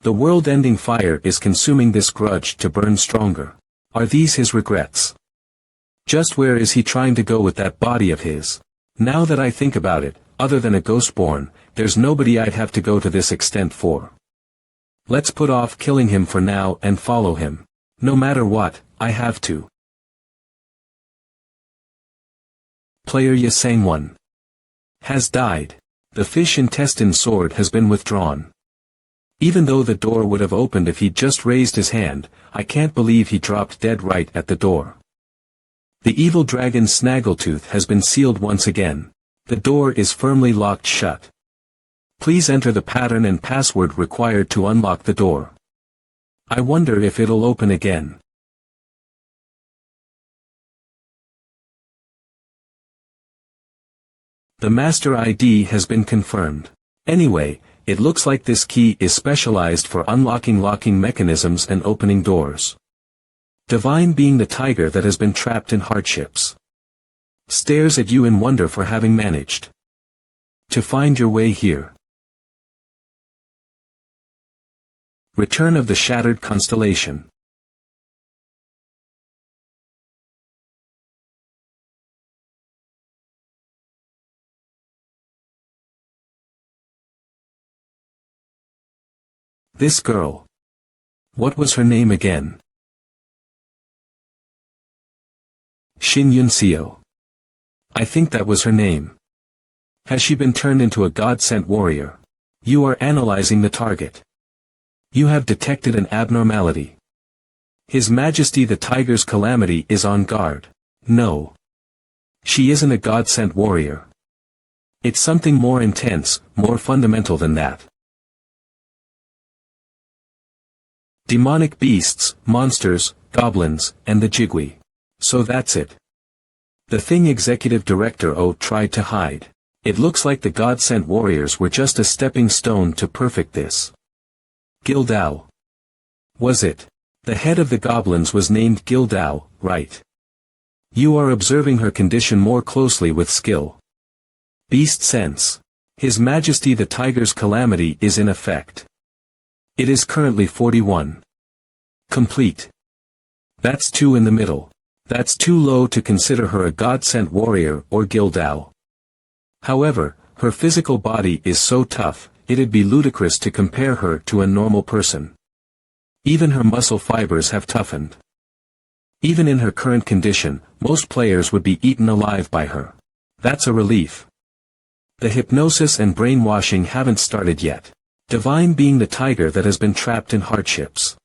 The world-ending fire is consuming this grudge to burn stronger. Are these his regrets? Just where is he trying to go with that body of his? Now that I think about it, other than a Ghostborn, there's nobody I'd have to go to this extent for. Let's put off killing him for now and follow him. No matter what, I have to. Player Yasang-1 has died. The fish intestine sword has been withdrawn. Even though the door would have opened if he'd just raised his hand, I can't believe he dropped dead right at the door. The evil dragon Snaggletooth has been sealed once again. The door is firmly locked shut. Please enter the pattern and password required to unlock the door. I wonder if it'll open again. The master ID has been confirmed. Anyway, it looks like this key is specialized for unlocking locking mechanisms and opening doors. Divine being the tiger that has been trapped in hardships stares at you in wonder for having managed to find your way here. Return of the Shattered Constellation. This girl. What was her name again? Shin Yunseo. I think that was her name. Has she been turned into a god-sent warrior? You are analyzing the target. You have detected an abnormality. His Majesty the Tiger's Calamity is on guard. No. She isn't a god-sent warrior. It's something more intense, more fundamental than that. Demonic beasts, monsters, goblins, and the Jigui. So that's it. The thing Executive Director O tried to hide. It looks like the god-sent warriors were just a stepping stone to perfect this. Gildao. Was it? The head of the goblins was named Gildao, right? You are observing her condition more closely with skill. Beast sense. His Majesty the Tiger's Calamity is in effect. It is currently 41. Complete. That's 2 in the middle. That's too low to consider her a god-sent warrior or Gildao. However, her physical body is so tough, it'd be ludicrous to compare her to a normal person. Even her muscle fibers have toughened. Even in her current condition, most players would be eaten alive by her. That's a relief. The hypnosis and brainwashing haven't started yet. Divine being the tiger that has been trapped in hardships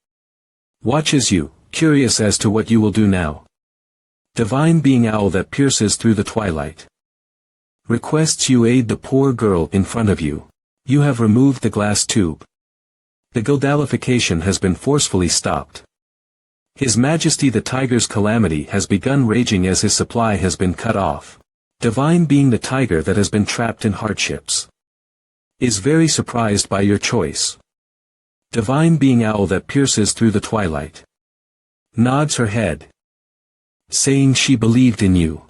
watches you, curious as to what you will do now. Divine being owl that pierces through the twilight requests you aid the poor girl in front of you. You have removed the glass tube. The Gildalification has been forcefully stopped. His Majesty the Tiger's Calamity has begun raging as his supply has been cut off. Divine being the tiger that has been trapped in hardships is very surprised by your choice. Divine being owl that pierces through the twilight nods her head, saying she believed in you.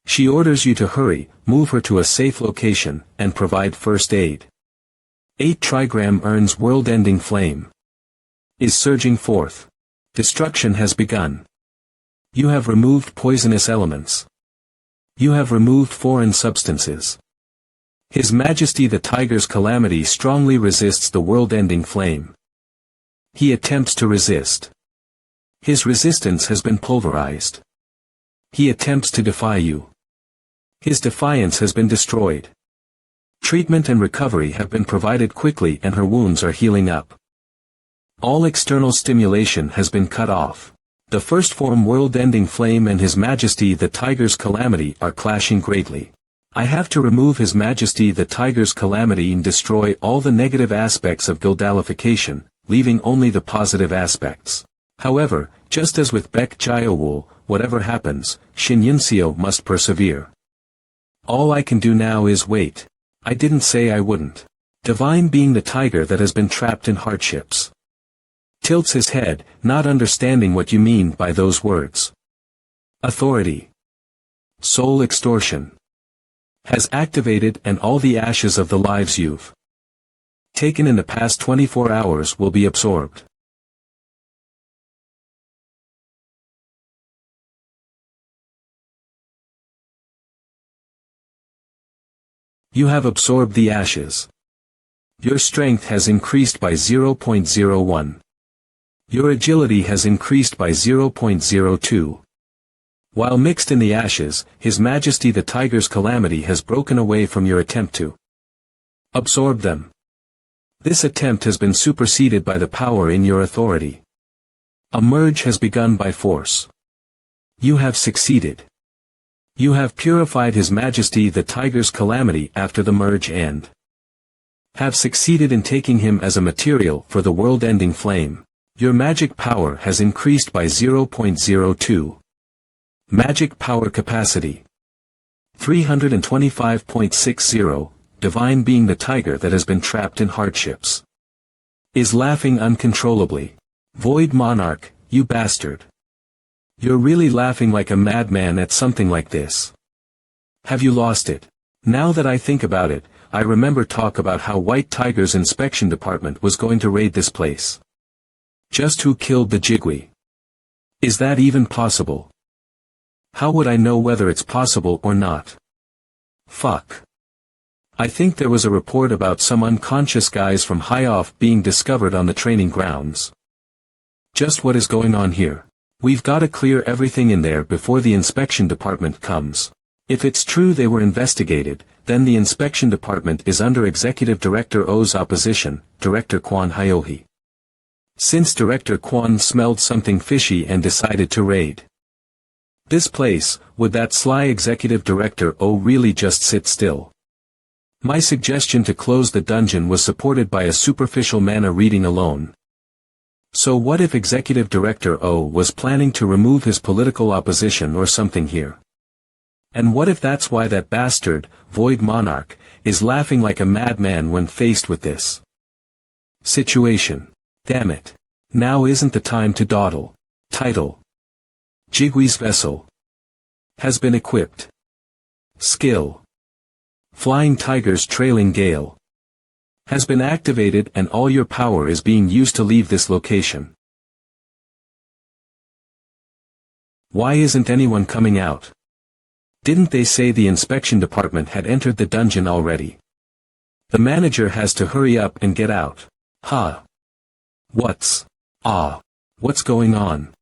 She orders you to hurry, move her to a safe location, and provide first aid. 8 trigram earns world-ending flame is surging forth. Destruction has begun. You have removed poisonous elements. You have removed foreign substances. His Majesty the Tiger's Calamity strongly resists the world-ending flame. He attempts to resist. His resistance has been pulverized. He attempts to defy you. His defiance has been destroyed. Treatment and recovery have been provided quickly and her wounds are healing up. All external stimulation has been cut off. The first form world-ending flame and His Majesty the Tiger's Calamity are clashing greatly. I have to remove His Majesty the Tiger's Calamity and destroy all the negative aspects of Gildalification, leaving only the positive aspects. However, just as with Bek Jiaowul, whatever happens, Shin Yunseo must persevere. All I can do now is wait. I didn't say I wouldn't. Divine being the tiger that has been trapped in hardships tilts his head, not understanding what you mean by those words. Authority. Soul extortion has activated and all the ashes of the lives you've taken in the past 24 hours will be absorbed. You have absorbed the ashes. Your strength has increased by 0.01. Your agility has increased by 0.02. While mixed in the ashes, His Majesty the Tiger's calamity has broken away from your attempt to absorb them. This attempt has been superseded by the power in your authority. A merge has begun by force. You have succeeded. You have purified His Majesty the Tiger's calamity after the merge and have succeeded in taking him as a material for the world-ending flame. Your magic power has increased by 0.02. Magic power capacity 325.60. Divine being the tiger that has been trapped in hardships is laughing uncontrollably. Void monarch, you bastard. You're really laughing like a madman at something like this. Have you lost it? Now that I think about it, I remember talk about how White Tiger's inspection department was going to raid this place. Just who killed the Jigwe? Is that even possible? How would I know whether it's possible or not? Fuck. I think there was a report about some unconscious guys from high off being discovered on the training grounds. Just what is going on here? We've got to clear everything in there before the inspection department comes. If it's true they were investigated, then the inspection department is under Executive Director O's opposition, Director Quan Hyohi. Since Director Quan smelled something fishy and decided to raid this place, would that sly Executive Director O really just sit still? My suggestion to close the dungeon was supported by a superficial mana reading alone. So what if Executive Director O was planning to remove his political opposition or something here? And what if that's why that bastard, Void Monarch, is laughing like a madman when faced with this situation? Damn it. Now isn't the time to dawdle. Title: Jigwe's Vessel has been equipped. Skill: Flying Tiger's Trailing Gale has been activated and all your power is being used to leave this location. Why isn't anyone coming out? Didn't they say the inspection department had entered the dungeon already? The manager has to hurry up and get out. Huh. What's going on?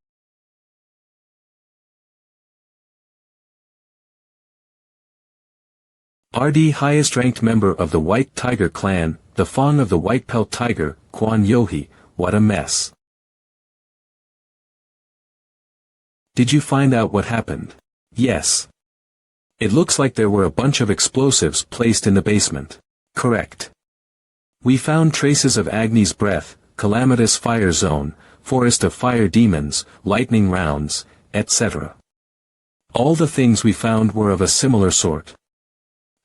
RD highest ranked member of the White Tiger clan, the fawn of the White Pelt Tiger, Quan Yohi, what a mess. Did you find out what happened? Yes. It looks like there were a bunch of explosives placed in the basement. Correct. We found traces of Agni's breath, calamitous fire zone, forest of fire demons, lightning rounds, etc. All the things we found were of a similar sort.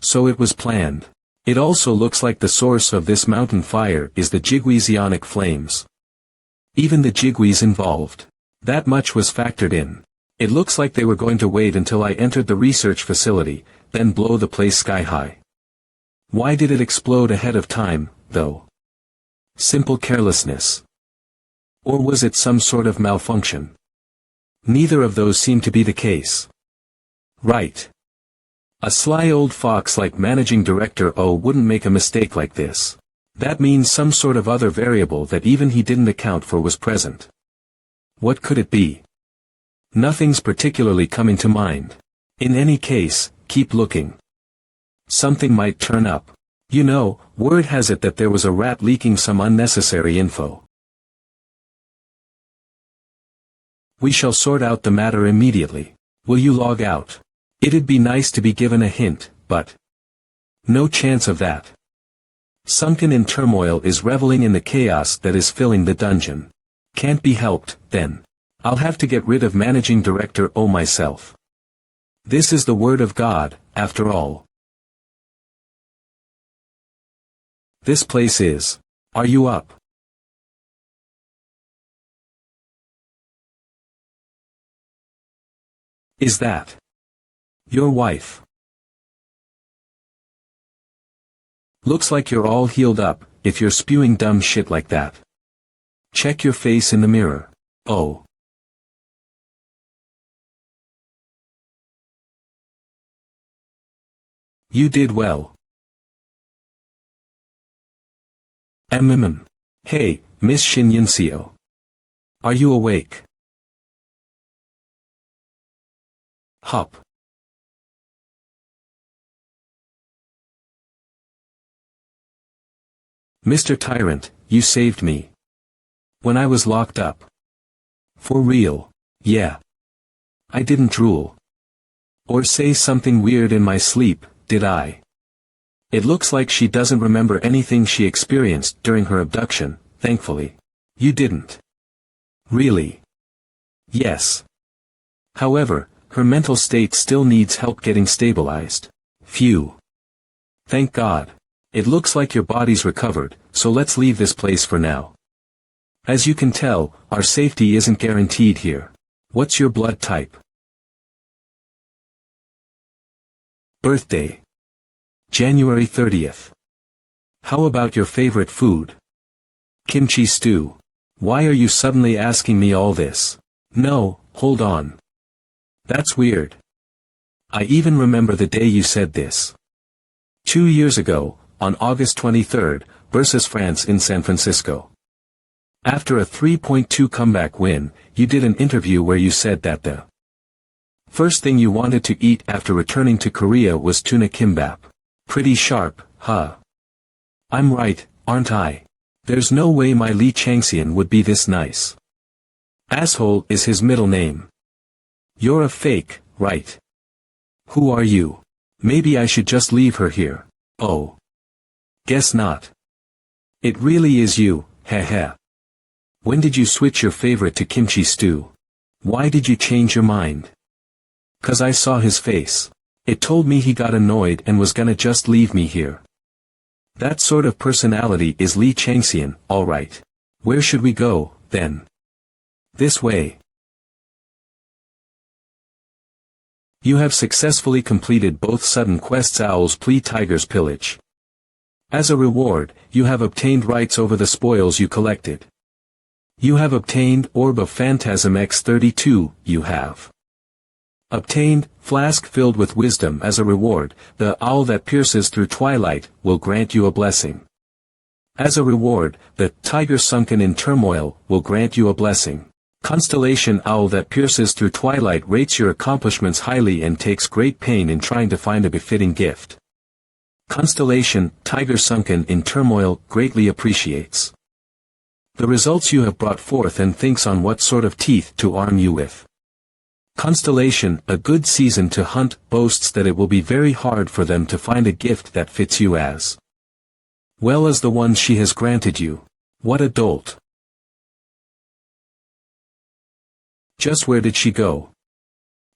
So it was planned. It also looks like the source of this mountain fire is the Jigwe's ionic flames. Even the Jigwe's involved. That much was factored in. It looks like they were going to wait until I entered the research facility, then blow the place sky high. Why did it explode ahead of time, though? Simple carelessness. Or was it some sort of malfunction? Neither of those seem to be the case. Right. A sly old fox like Managing Director O wouldn't make a mistake like this. That means some sort of other variable that even he didn't account for was present. What could it be? Nothing's particularly coming to mind. In any case, keep looking. Something might turn up. You know, word has it that there was a rat leaking some unnecessary info. We shall sort out the matter immediately. Will you log out? It'd be nice to be given a hint, but no chance of that. Sunken in turmoil is reveling in the chaos that is filling the dungeon. Can't be helped, then. I'll have to get rid of Managing Director O myself. This is the word of God, after all. This place is. Are you up? Is that your wife? Looks like you're all healed up, if you're spewing dumb shit like that. Check your face in the mirror. Oh. You did well. Hey, Miss Shin Yinseo. Are you awake? Hop. Mr. Tyrant, you saved me. When I was locked up. For real. Yeah. I didn't drool. Or say something weird in my sleep, did I? It looks like she doesn't remember anything she experienced during her abduction, thankfully. You didn't. Really? Yes. However, her mental state still needs help getting stabilized. Phew. Thank God. It looks like your body's recovered, so let's leave this place for now. As you can tell, our safety isn't guaranteed here. What's your blood type? Birthday. January 30th. How about your favorite food? Kimchi stew. Why are you suddenly asking me all this? No, hold on. That's weird. I even remember the day you said this. 2 years ago, on August 23rd, versus France in San Francisco. After a 3.2 comeback win, you did an interview where you said that the first thing you wanted to eat after returning to Korea was tuna kimbap. Pretty sharp, huh? I'm right, aren't I? There's no way my Lee Changxian would be this nice. Asshole is his middle name. You're a fake, right? Who are you? Maybe I should just leave her here. Oh. Guess not. It really is you, heh. When did you switch your favorite to kimchi stew? Why did you change your mind? 'Cause I saw his face. It told me he got annoyed and was gonna just leave me here. That sort of personality is Lee Changxian, alright. Where should we go, then? This way. You have successfully completed both sudden quests Owl's Plea Tiger's Pillage. As a reward, you have obtained rights over the spoils you collected. You have obtained Orb of Phantasm X32, you have obtained Flask filled with wisdom as a reward. The Owl that pierces through twilight will grant you a blessing. As a reward, the Tiger sunken in turmoil will grant you a blessing. Constellation Owl that pierces through twilight rates your accomplishments highly and takes great pain in trying to find a befitting gift. Constellation Tiger sunken in turmoil greatly appreciates the results you have brought forth and thinks on what sort of teeth to arm you with. Constellation, a good season to hunt, boasts that it will be very hard for them to find a gift that fits you as well as the one she has granted you. What a dolt. Just where did she go?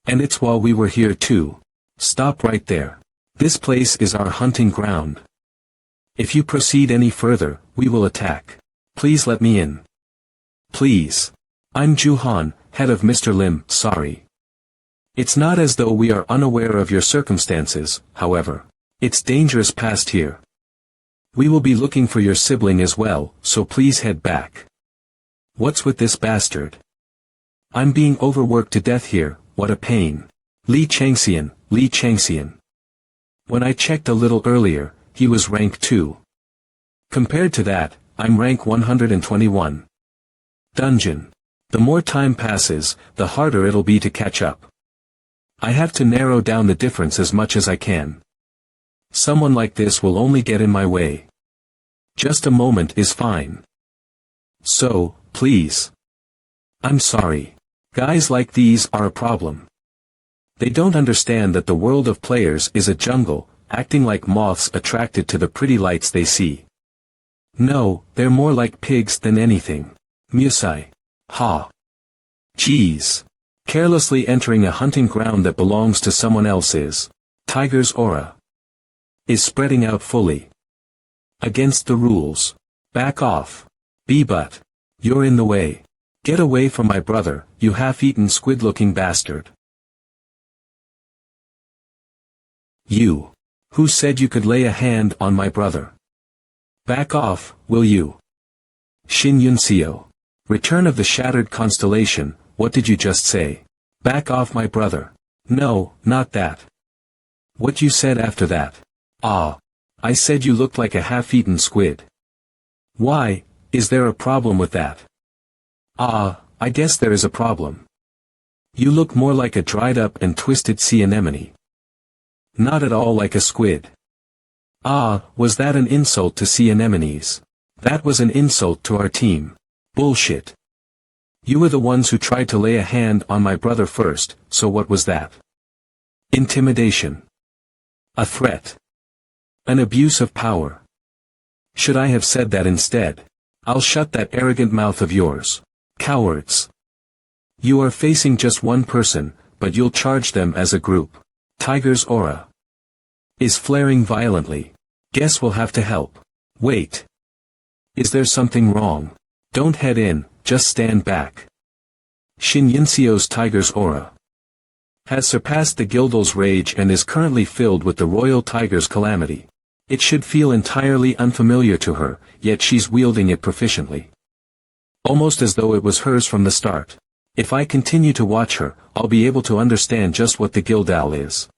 And it's while we were here too. Stop right there. This place is our hunting ground. If you proceed any further, we will attack. Please let me in. Please. I'm Juhan, head of Mr. Lim, sorry. It's not as though we are unaware of your circumstances, however. It's dangerous past here. We will be looking for your sibling as well, so please head back. What's with this bastard? I'm being overworked to death here, what a pain. Lee Changxian. When I checked a little earlier, he was rank 2. Compared to that, I'm rank 121. Dungeon. The more time passes, the harder it'll be to catch up. I have to narrow down the difference as much as I can. Someone like this will only get in my way. Just a moment is fine. So, please. I'm sorry. Guys like these are a problem. They don't understand that the world of players is a jungle, acting like moths attracted to the pretty lights they see. No, they're more like pigs than anything. Musai. Ha. Jeez. Carelessly entering a hunting ground that belongs to someone else's. Tiger's aura is spreading out fully. Against the rules. Back off. B-butt. You're in the way. Get away from my brother, you half-eaten squid-looking bastard. You. Who said you could lay a hand on my brother? Back off, will you? Shin Yunseo. Return of the Shattered Constellation, what did you just say? Back off, my brother. No, not that. What you said after that? Ah. I said you looked like a half-eaten squid. Why, is there a problem with that? Ah, I guess there is a problem. You look more like a dried-up and twisted sea anemone. Not at all like a squid. Ah, was that an insult to sea anemones? That was an insult to our team. Bullshit. You were the ones who tried to lay a hand on my brother first, so what was that? Intimidation. A threat. An abuse of power. Should I have said that instead? I'll shut that arrogant mouth of yours. Cowards. You are facing just one person, but you'll charge them as a group. Tiger's aura is flaring violently. Guess we'll have to help. Wait. Is there something wrong? Don't head in, just stand back. Shin Yunseo's Tiger's aura has surpassed the Gildel's rage and is currently filled with the Royal Tiger's calamity. It should feel entirely unfamiliar to her, yet she's wielding it proficiently. Almost as though it was hers from the start. If I continue to watch her, I'll be able to understand just what the Gildal is.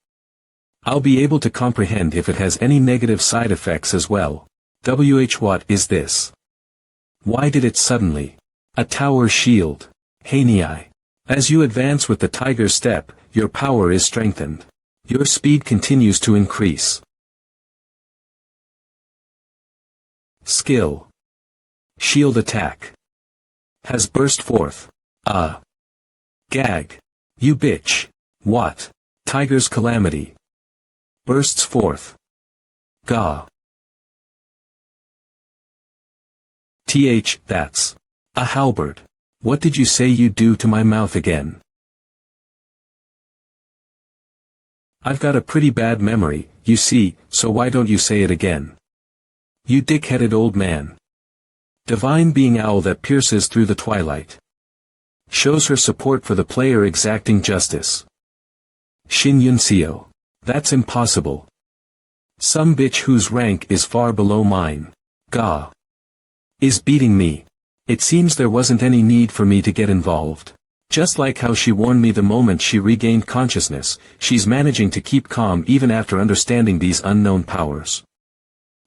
I'll be able to comprehend if it has any negative side effects as well. What is this? Why did it suddenly? A tower shield. Hanei. As you advance with the tiger's step, your power is strengthened. Your speed continues to increase. Skill. Shield attack. Has burst forth. Gag. You bitch. What? Tiger's calamity. Bursts forth. Gah. That's a halberd. What did you say you'd do to my mouth again? I've got a pretty bad memory, you see, so why don't you say it again? You dick-headed old man. Divine being owl that pierces through the twilight. Shows her support for the player exacting justice. Shin Yunseo. That's impossible. Some bitch whose rank is far below mine. Gah. Is beating me. It seems there wasn't any need for me to get involved. Just like how she warned me the moment she regained consciousness, she's managing to keep calm even after understanding these unknown powers.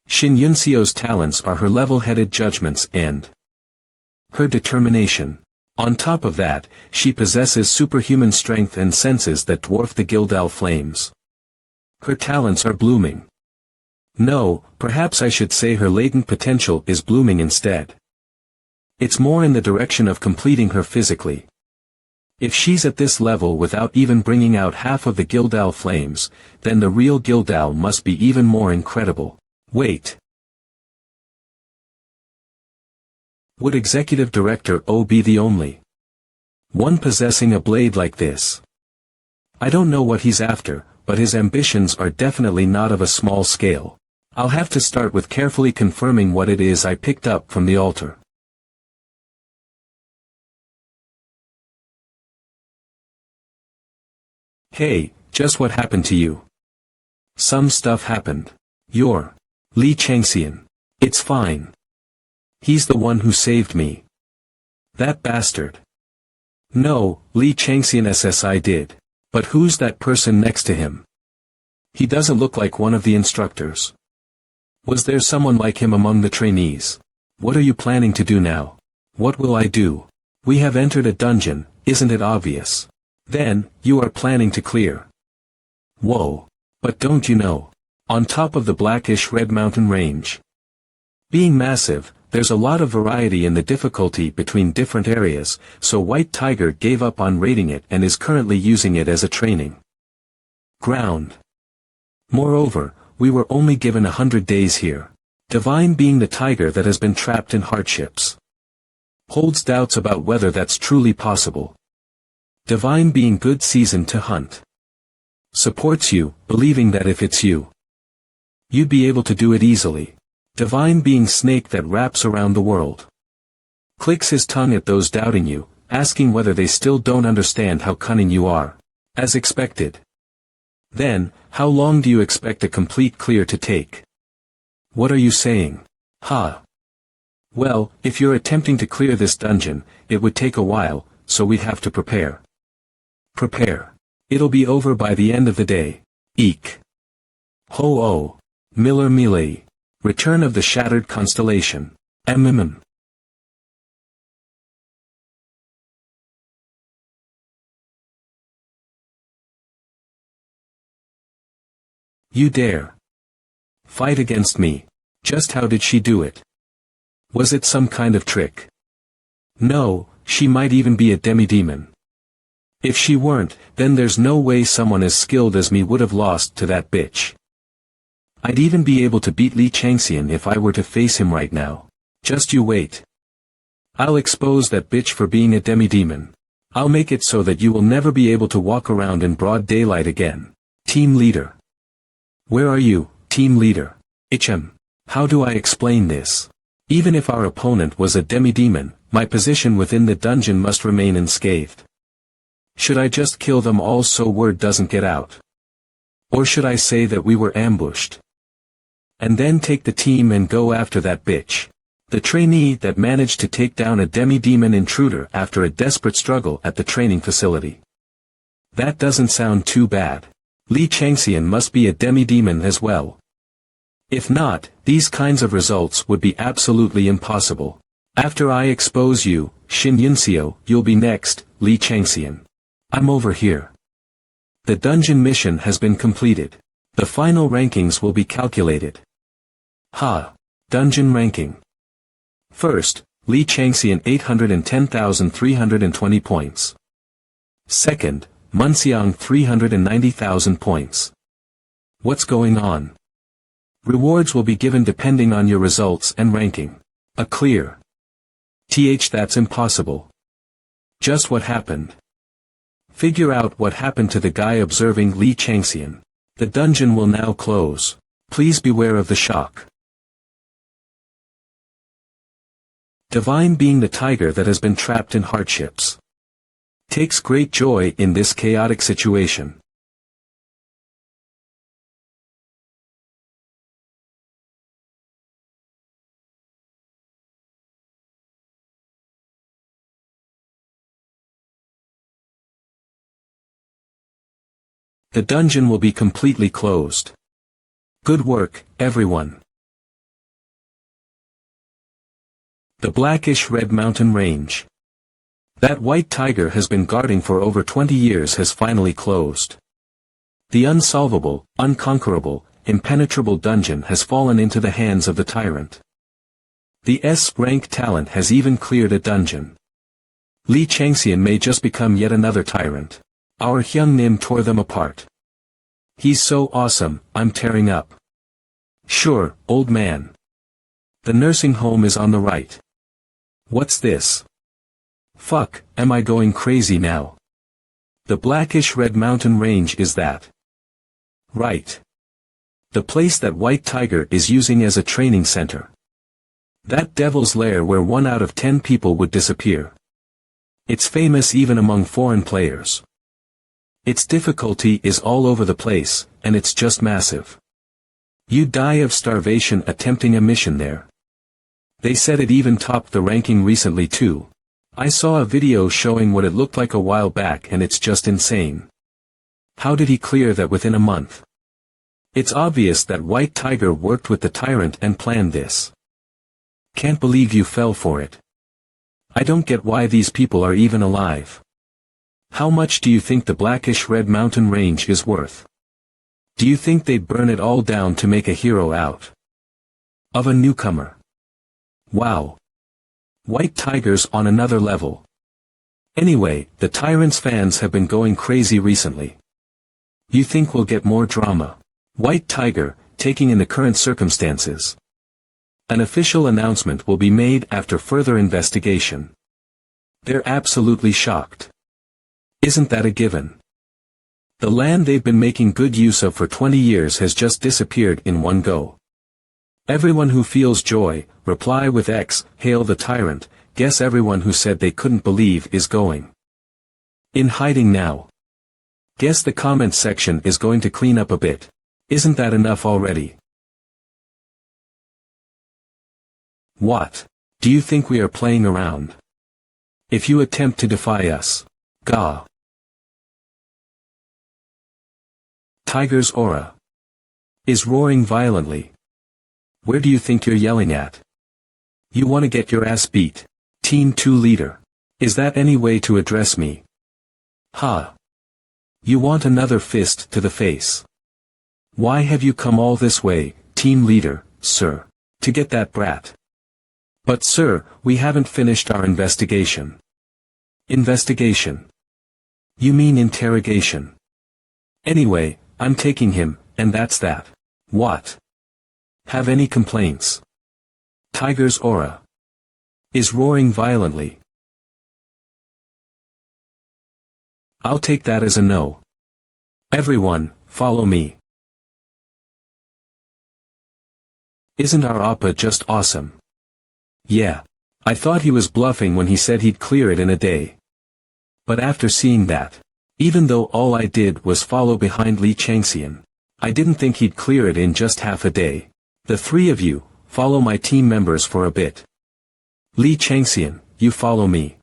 Shin Yunseo's talents are her level-headed judgments and her determination. On top of that, she possesses superhuman strength and senses that dwarf the Gildal flames. Her talents are blooming. No, perhaps I should say her latent potential is blooming instead. It's more in the direction of completing her physically. If she's at this level without even bringing out half of the Gildal flames, then the real Gildal must be even more incredible. Wait. Would Executive Director O be the only one possessing a blade like this? I don't know what he's after, but his ambitions are definitely not of a small scale. I'll have to start with carefully confirming what it is I picked up from the altar. Hey, just what happened to you? Some stuff happened. You're Li Changxian. It's fine. He's the one who saved me. That bastard. No, Li Changxian SSI did. But who's that person next to him? He doesn't look like one of the instructors. Was there someone like him among the trainees? What are you planning to do now? What will I do? We have entered a dungeon, isn't it obvious? Then, you are planning to clear. Whoa. But don't you know? On top of the blackish red mountain range. Being massive, there's a lot of variety in the difficulty between different areas, so White Tiger gave up on raiding it and is currently using it as a training ground. Moreover, we were only given 100 days here. Divine being the tiger that has been trapped in hardships. Holds doubts about whether that's truly possible. Divine being good seasoned to hunt. Supports you, believing that if it's you, you'd be able to do it easily. Divine being snake that wraps around the world. Clicks his tongue at those doubting you, asking whether they still don't understand how cunning you are. As expected. Then, how long do you expect a complete clear to take? What are you saying? Ha. Well, if you're attempting to clear this dungeon, it would take a while, so we'd have to prepare. Prepare. It'll be over by the end of the day. Eek. Ho-oh. Miller Melee. Return of the Shattered Constellation. Mm. You dare fight against me. Just how did she do it? Was it some kind of trick? No, she might even be a demi-demon. If she weren't, then there's no way someone as skilled as me would have lost to that bitch. I'd even be able to beat Li Changxian if I were to face him right now. Just you wait. I'll expose that bitch for being a demi-demon. I'll make it so that you will never be able to walk around in broad daylight again. Team leader. Where are you, team leader? How do I explain this? Even if our opponent was a demi-demon, my position within the dungeon must remain unscathed. Should I just kill them all so word doesn't get out? Or should I say that we were ambushed? And then take the team and go after that bitch. The trainee that managed to take down a demi-demon intruder after a desperate struggle at the training facility. That doesn't sound too bad. Li Changxian must be a demi-demon as well. If not, these kinds of results would be absolutely impossible. After I expose you, Xin Yunxiu, you'll be next, Li Changxian. I'm over here. The dungeon mission has been completed. The final rankings will be calculated. Ha! Dungeon ranking. First, Li Changxian 810,320 points. Second, Munxiang 390,000 points. What's going on? Rewards will be given depending on your results and ranking. A clear. That's impossible. Just what happened? Figure out what happened to the guy observing Li Changxian. The dungeon will now close. Please beware of the shock. Divine being the tiger that has been trapped in hardships. Takes great joy in this chaotic situation. The dungeon will be completely closed. Good work, everyone. The blackish-red mountain range. That white tiger has been guarding for over 20 years has finally closed. The unsolvable, unconquerable, impenetrable dungeon has fallen into the hands of the tyrant. The S-rank talent has even cleared a dungeon. Li Changxian may just become yet another tyrant. Our Hyung Nim tore them apart. He's so awesome, I'm tearing up. Sure, old man. The nursing home is on the right. What's this? Fuck, am I going crazy now? The blackish-red mountain range is that. Right. The place that White Tiger is using as a training center. That devil's lair where 1 out of 10 people would disappear. It's famous even among foreign players. Its difficulty is all over the place, and it's just massive. You'd die of starvation attempting a mission there. They said it even topped the ranking recently too. I saw a video showing what it looked like a while back and it's just insane. How did he clear that within a month? It's obvious that White Tiger worked with the tyrant and planned this. Can't believe you fell for it. I don't get why these people are even alive. How much do you think the blackish-red mountain range is worth? Do you think they'd burn it all down to make a hero out of a newcomer? Wow. White Tiger's on another level. Anyway, the tyrant's fans have been going crazy recently. You think we'll get more drama? White Tiger, taking in the current circumstances. An official announcement will be made after further investigation. They're absolutely shocked. Isn't that a given? The land they've been making good use of for 20 years has just disappeared in one go. Everyone who feels joy, reply with X, hail the tyrant, guess everyone who said they couldn't believe is going in hiding now. Guess the comment section is going to clean up a bit. Isn't that enough already? What? Do you think we are playing around? If you attempt to defy us, Gah. Tiger's aura is roaring violently. Where do you think you're yelling at? You want to get your ass beat, Team 2 leader. Is that any way to address me? Ha! You want another fist to the face. Why have you come all this way, team leader, sir? To get that brat. But sir, we haven't finished our investigation. Investigation? You mean interrogation? Anyway, I'm taking him, and that's that. What? Have any complaints? Tiger's aura is roaring violently. I'll take that as a no. Everyone, follow me. Isn't our Appa just awesome? Yeah. I thought he was bluffing when he said he'd clear it in a day. But after seeing that, even though all I did was follow behind Li Changxian, I didn't think he'd clear it in just half a day. The three of you, follow my team members for a bit. Li Changxian, you follow me.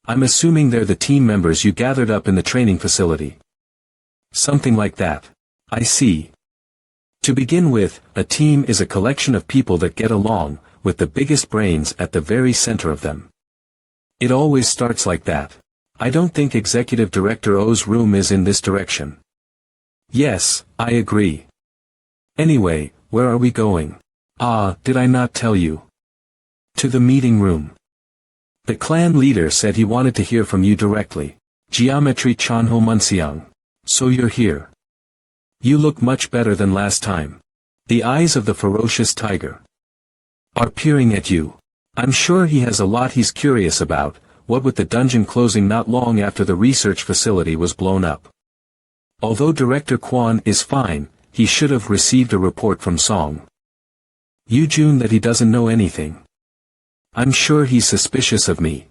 I'm assuming they're the team members you gathered up in the training facility. Something like that. I see. To begin with, a team is a collection of people that get along, with the biggest brains at the very center of them. It always starts like that. I don't think Executive Director O's room is in this direction. Yes, I agree. Anyway, where are we going? Did I not tell you? To the meeting room. The clan leader said he wanted to hear from you directly. Geometry Chanho Munsiang. So you're here. You look much better than last time. The eyes of the ferocious tiger are peering at you. I'm sure he has a lot he's curious about, what with the dungeon closing not long after the research facility was blown up. Although Director Quan is fine, he should have received a report from Song Yujun that he doesn't know anything. I'm sure he's suspicious of me.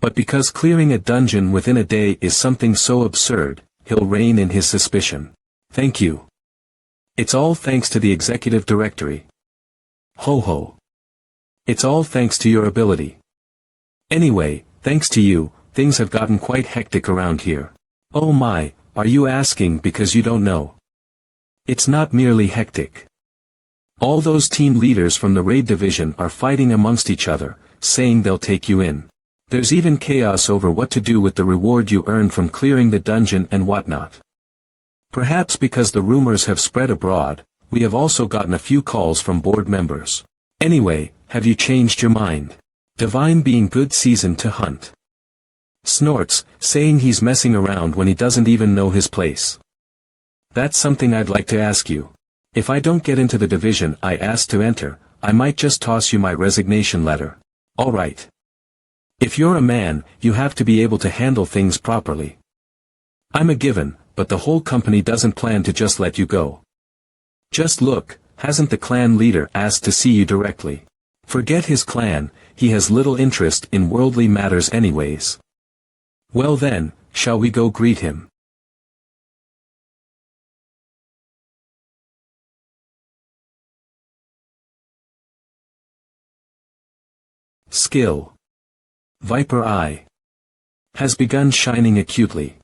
But because clearing a dungeon within a day is something so absurd, he'll rein in his suspicion. Thank you. It's all thanks to the executive directory. Ho ho. It's all thanks to your ability. Anyway, thanks to you, things have gotten quite hectic around here. Oh my, are you asking because you don't know? It's not merely hectic. All those team leaders from the raid division are fighting amongst each other, saying they'll take you in. There's even chaos over what to do with the reward you earned from clearing the dungeon and whatnot. Perhaps because the rumors have spread abroad, we have also gotten a few calls from board members. Anyway, have you changed your mind? Divine being good season to hunt. Snorts, saying he's messing around when he doesn't even know his place. That's something I'd like to ask you. If I don't get into the division I asked to enter, I might just toss you my resignation letter. Alright. If you're a man, you have to be able to handle things properly. I'm a given, but the whole company doesn't plan to just let you go. Just look, hasn't the clan leader asked to see you directly? Forget his clan, he has little interest in worldly matters anyways. Well then, shall we go greet him? Skill. Viper Eye has begun shining acutely.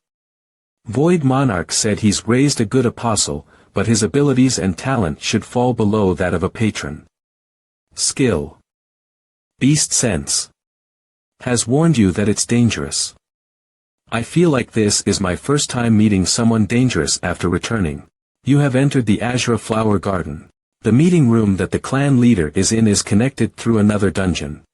Void Monarch said he's raised a good apostle, but his abilities and talent should fall below that of a patron. Skill. Beast Sense has warned you that it's dangerous. I feel like this is my first time meeting someone dangerous after returning. You have entered the Azure Flower Garden. The meeting room that the clan leader is in is connected through another dungeon.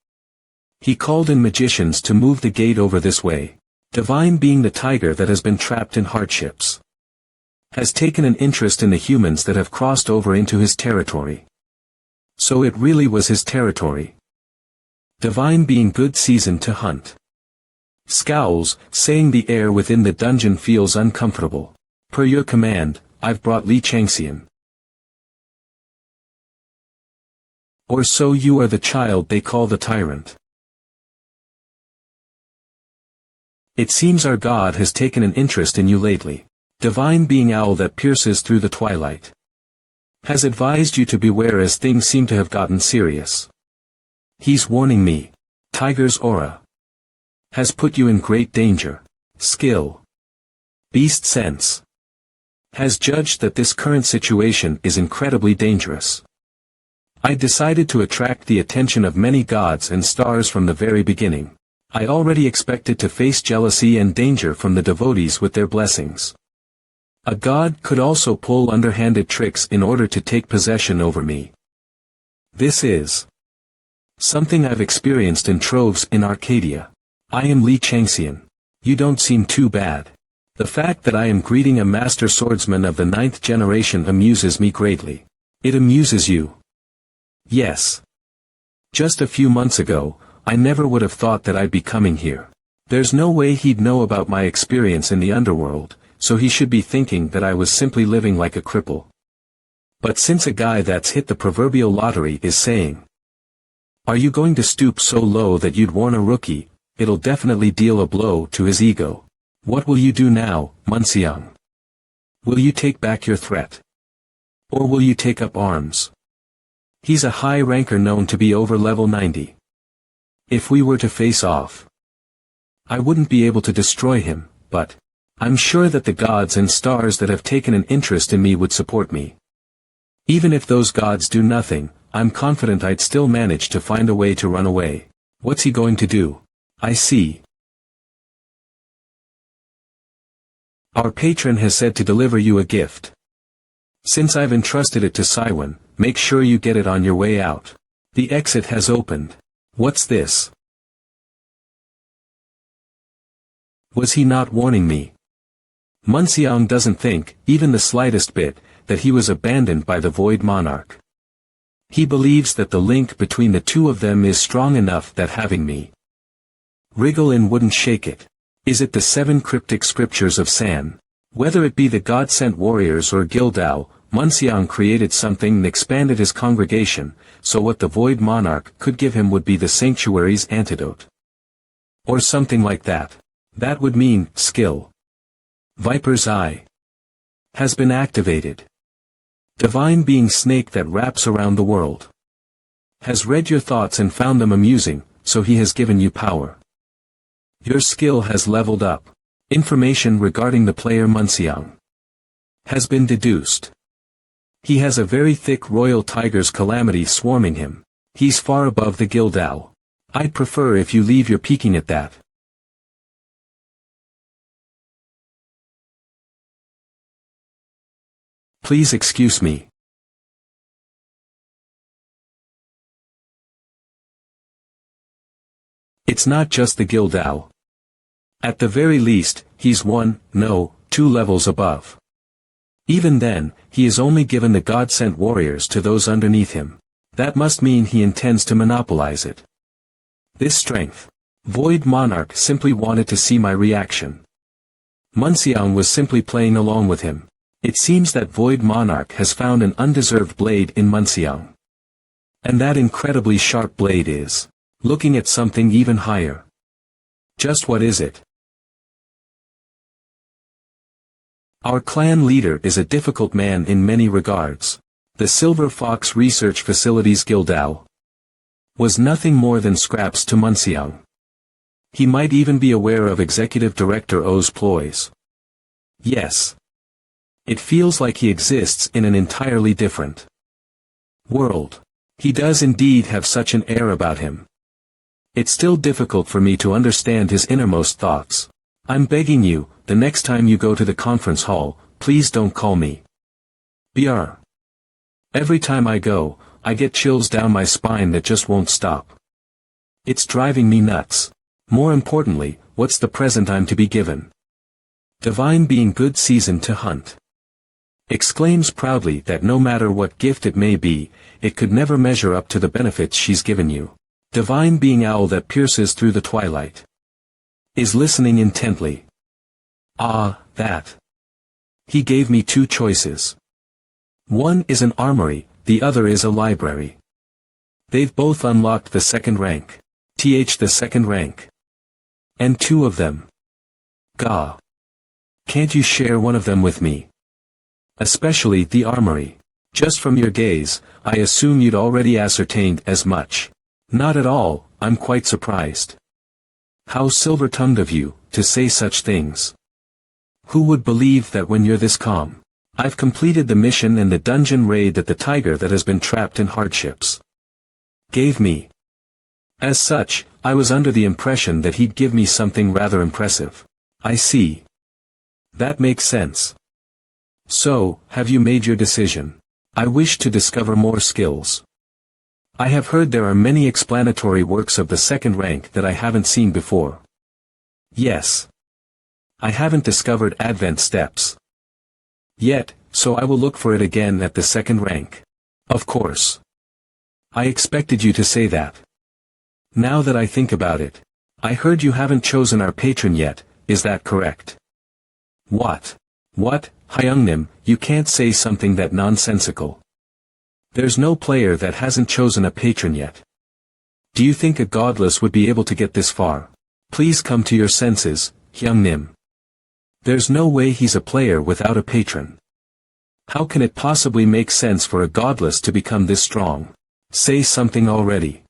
He called in magicians to move the gate over this way. Divine being the tiger that has been trapped in hardships has taken an interest in the humans that have crossed over into his territory. So it really was his territory. Divine being good season to hunt. Scowls, saying the air within the dungeon feels uncomfortable. Per your command, I've brought Li Changxian. Or so you are the child they call the tyrant. It seems our God has taken an interest in you lately. Divine being owl that pierces through the twilight. Has advised you to beware as things seem to have gotten serious. He's warning me. Tiger's aura. Has put you in great danger. Skill. Beast sense. Has judged that this current situation is incredibly dangerous. I decided to attract the attention of many gods and stars from the very beginning. I already expected to face jealousy and danger from the devotees with their blessings. A god could also pull underhanded tricks in order to take possession over me. This is something I've experienced in troves in Arcadia. I am Li Changxian. You don't seem too bad. The fact that I am greeting a master swordsman of the 9th generation amuses me greatly. It amuses you? Yes. Just a few months ago, I never would have thought that I'd be coming here. There's no way he'd know about my experience in the underworld, so he should be thinking that I was simply living like a cripple. But since a guy that's hit the proverbial lottery is saying, "Are you going to stoop so low that you'd warn a rookie?" it'll definitely deal a blow to his ego. What will you do now, Munxiang? Will you take back your threat? Or will you take up arms? He's a high ranker known to be over level 90. If we were to face off, I wouldn't be able to destroy him, but I'm sure that the gods and stars that have taken an interest in me would support me. Even if those gods do nothing, I'm confident I'd still manage to find a way to run away. What's he going to do? I see. Our patron has said to deliver you a gift. Since I've entrusted it to Siwen, make sure you get it on your way out. The exit has opened. What's this? Was he not warning me? Munxiang doesn't think, even the slightest bit, that he was abandoned by the Void Monarch. He believes that the link between the two of them is strong enough that having me wriggle in wouldn't shake it. Is it the 7 cryptic scriptures of San? Whether it be the God-sent warriors or Gildao, Munxiang created something and expanded his congregation, so what the Void Monarch could give him would be the sanctuary's antidote. Or something like that. That would mean, skill. Viper's Eye has been activated. Divine being snake that wraps around the world has read your thoughts and found them amusing, so he has given you power. Your skill has leveled up. Information regarding the player Munxiang has been deduced. He has a very thick royal tiger's calamity swarming him. He's far above the Gildao. I'd prefer if you leave your peeking at that. Please excuse me. It's not just the Gildao. At the very least, he's 2 levels above. Even then, he is only given the God-sent warriors to those underneath him. That must mean he intends to monopolize it. This strength. Void Monarch simply wanted to see my reaction. Munxiang was simply playing along with him. It seems that Void Monarch has found an undeserved blade in Munxiang. And that incredibly sharp blade is looking at something even higher. Just what is it? Our clan leader is a difficult man in many regards. The Silver Fox Research Facilities Gildao was nothing more than scraps to Munxiang. He might even be aware of Executive Director O's ploys. Yes. It feels like he exists in an entirely different world. He does indeed have such an air about him. It's still difficult for me to understand his innermost thoughts. I'm begging you, the next time you go to the conference hall, please don't call me BR. Every time I go, I get chills down my spine that just won't stop. It's driving me nuts. More importantly, what's the present I'm to be given? Divine being good season to hunt. Exclaims proudly that no matter what gift it may be, it could never measure up to the benefits she's given you. Divine being owl that pierces through the twilight. Is listening intently. Ah, that. He gave me 2 choices. One is an armory, the other is a library. They've both unlocked the 2nd rank. The 2nd rank. And 2 of them. Gah. Can't you share one of them with me? Especially the armory. Just from your gaze, I assume you'd already ascertained as much. Not at all, I'm quite surprised. How silver-tongued of you, to say such things. Who would believe that when you're this calm? I've completed the mission and the dungeon raid that the tiger that has been trapped in hardships gave me. As such, I was under the impression that he'd give me something rather impressive. I see. That makes sense. So, have you made your decision? I wish to discover more skills. I have heard there are many explanatory works of the second rank that I haven't seen before. Yes. I haven't discovered Advent steps yet, so I will look for it again at the second rank. Of course. I expected you to say that. Now that I think about it, I heard you haven't chosen our patron yet, is that correct? What? What, Hyungnim, you can't say something that nonsensical. There's no player that hasn't chosen a patron yet. Do you think a godless would be able to get this far? Please come to your senses, Hyungnim. There's no way he's a player without a patron. How can it possibly make sense for a godless to become this strong? Say something already.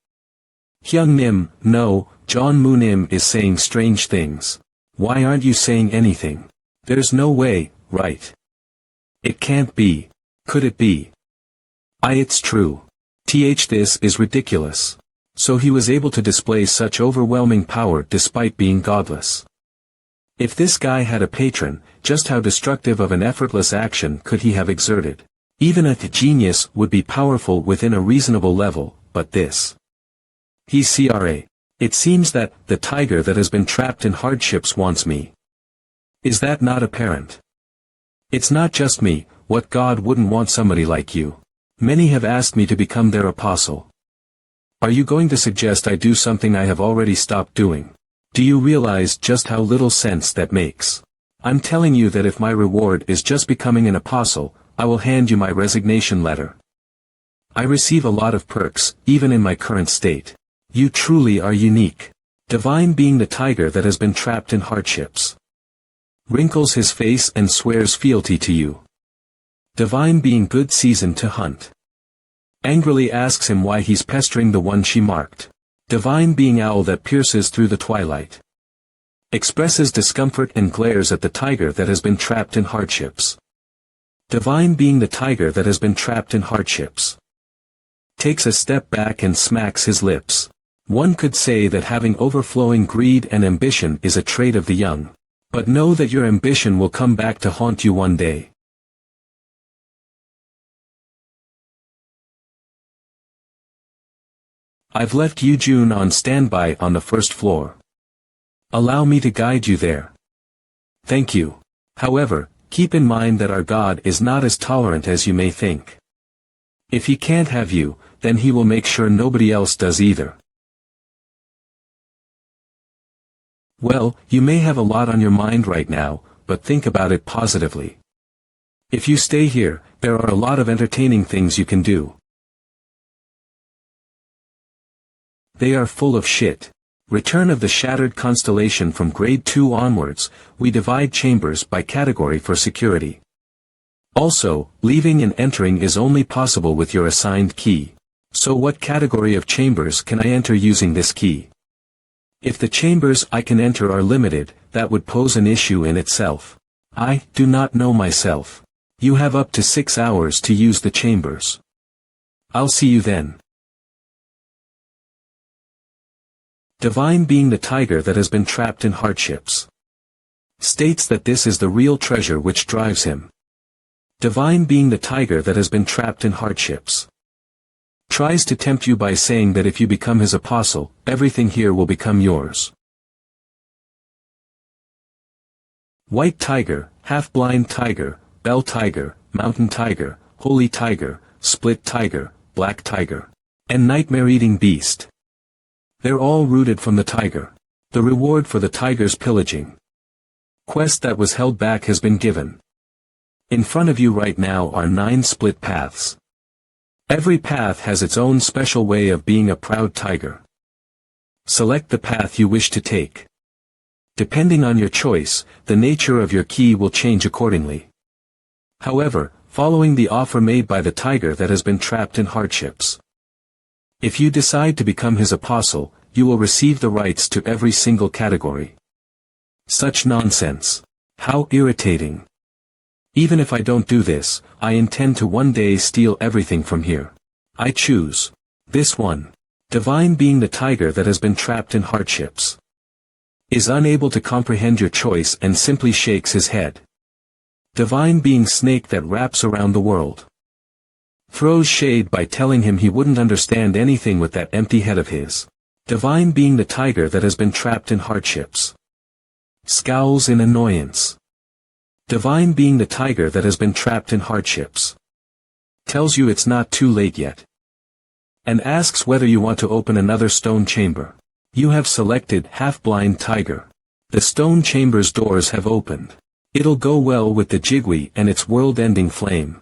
Hyungnim, no, John Moonim is saying strange things. Why aren't you saying anything? There's no way, right? It can't be. Could it be? It's true. This is ridiculous. So he was able to display such overwhelming power despite being godless. If this guy had a patron, just how destructive of an effortless action could he have exerted? Even a genius would be powerful within a reasonable level, but this. He's CRA. It seems that the tiger that has been trapped in hardships wants me. Is that not apparent? It's not just me, what God wouldn't want somebody like you? Many have asked me to become their apostle. Are you going to suggest I do something I have already stopped doing? Do you realize just how little sense that makes? I'm telling you that if my reward is just becoming an apostle, I will hand you my resignation letter. I receive a lot of perks, even in my current state. You truly are unique. Divine being the tiger that has been trapped in hardships. Wrinkles his face and swears fealty to you. Divine being good season to hunt. Angrily asks him why he's pestering the one she marked. Divine being owl that pierces through the twilight. Expresses discomfort and glares at the tiger that has been trapped in hardships. Divine being the tiger that has been trapped in hardships. Takes a step back and smacks his lips. One could say that having overflowing greed and ambition is a trait of the young. But know that your ambition will come back to haunt you one day. I've left Yujun on standby on the first floor. Allow me to guide you there. Thank you. However, keep in mind that our God is not as tolerant as you may think. If he can't have you, then he will make sure nobody else does either. Well, you may have a lot on your mind right now, but think about it positively. If you stay here, there are a lot of entertaining things you can do. They are full of shit. Return of the Shattered Constellation. From grade 2 onwards, we divide chambers by category for security. Also, leaving and entering is only possible with your assigned key. So what category of chambers can I enter using this key? If the chambers I can enter are limited, that would pose an issue in itself. I do not know myself. You have up to 6 hours to use the chambers. I'll see you then. Divine being the tiger that has been trapped in hardships. States that this is the real treasure which drives him. Divine being the tiger that has been trapped in hardships. Tries to tempt you by saying that if you become his apostle, everything here will become yours. White tiger, half-blind tiger, bell tiger, mountain tiger, holy tiger, split tiger, black tiger, and nightmare-eating beast. They're all rooted from the tiger. The reward for the tiger's pillaging quest that was held back has been given. In front of you right now are 9 split paths. Every path has its own special way of being a proud tiger. Select the path you wish to take. Depending on your choice, the nature of your key will change accordingly. However, following the offer made by the tiger that has been trapped in hardships. If you decide to become his apostle, you will receive the rights to every single category. Such nonsense. How irritating. Even if I don't do this, I intend to one day steal everything from here. I choose this one. Divine being the tiger that has been trapped in hardships. Is unable to comprehend your choice and simply shakes his head. Divine being snake that wraps around the world. Throws shade by telling him he wouldn't understand anything with that empty head of his. Divine being the tiger that has been trapped in hardships. Scowls in annoyance. Divine being the tiger that has been trapped in hardships. Tells you it's not too late yet. And asks whether you want to open another stone chamber. You have selected half-blind tiger. The stone chamber's doors have opened. It'll go well with the jigui and its world-ending flame.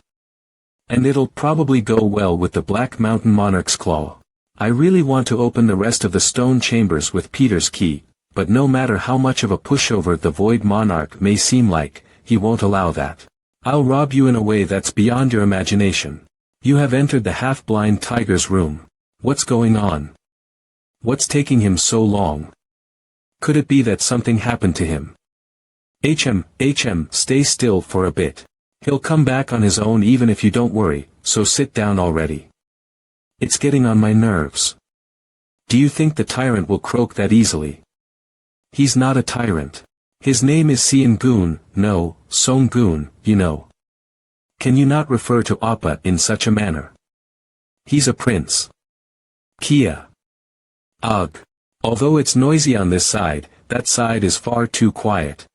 And it'll probably go well with the Black Mountain Monarch's claw. I really want to open the rest of the stone chambers with Peter's key, but no matter how much of a pushover the Void Monarch may seem like, he won't allow that. I'll rob you in a way that's beyond your imagination. You have entered the half-blind tiger's room. What's going on? What's taking him so long? Could it be that something happened to him? Stay still for a bit. He'll come back on his own even if you don't worry, so sit down already. It's getting on my nerves. Do you think the tyrant will croak that easily? He's not a tyrant. His name is Seon-gun, no, Song-gun, you know. Can you not refer to Appa in such a manner? He's a prince. Kia. Ugh. Although it's noisy on this side, that side is far too quiet.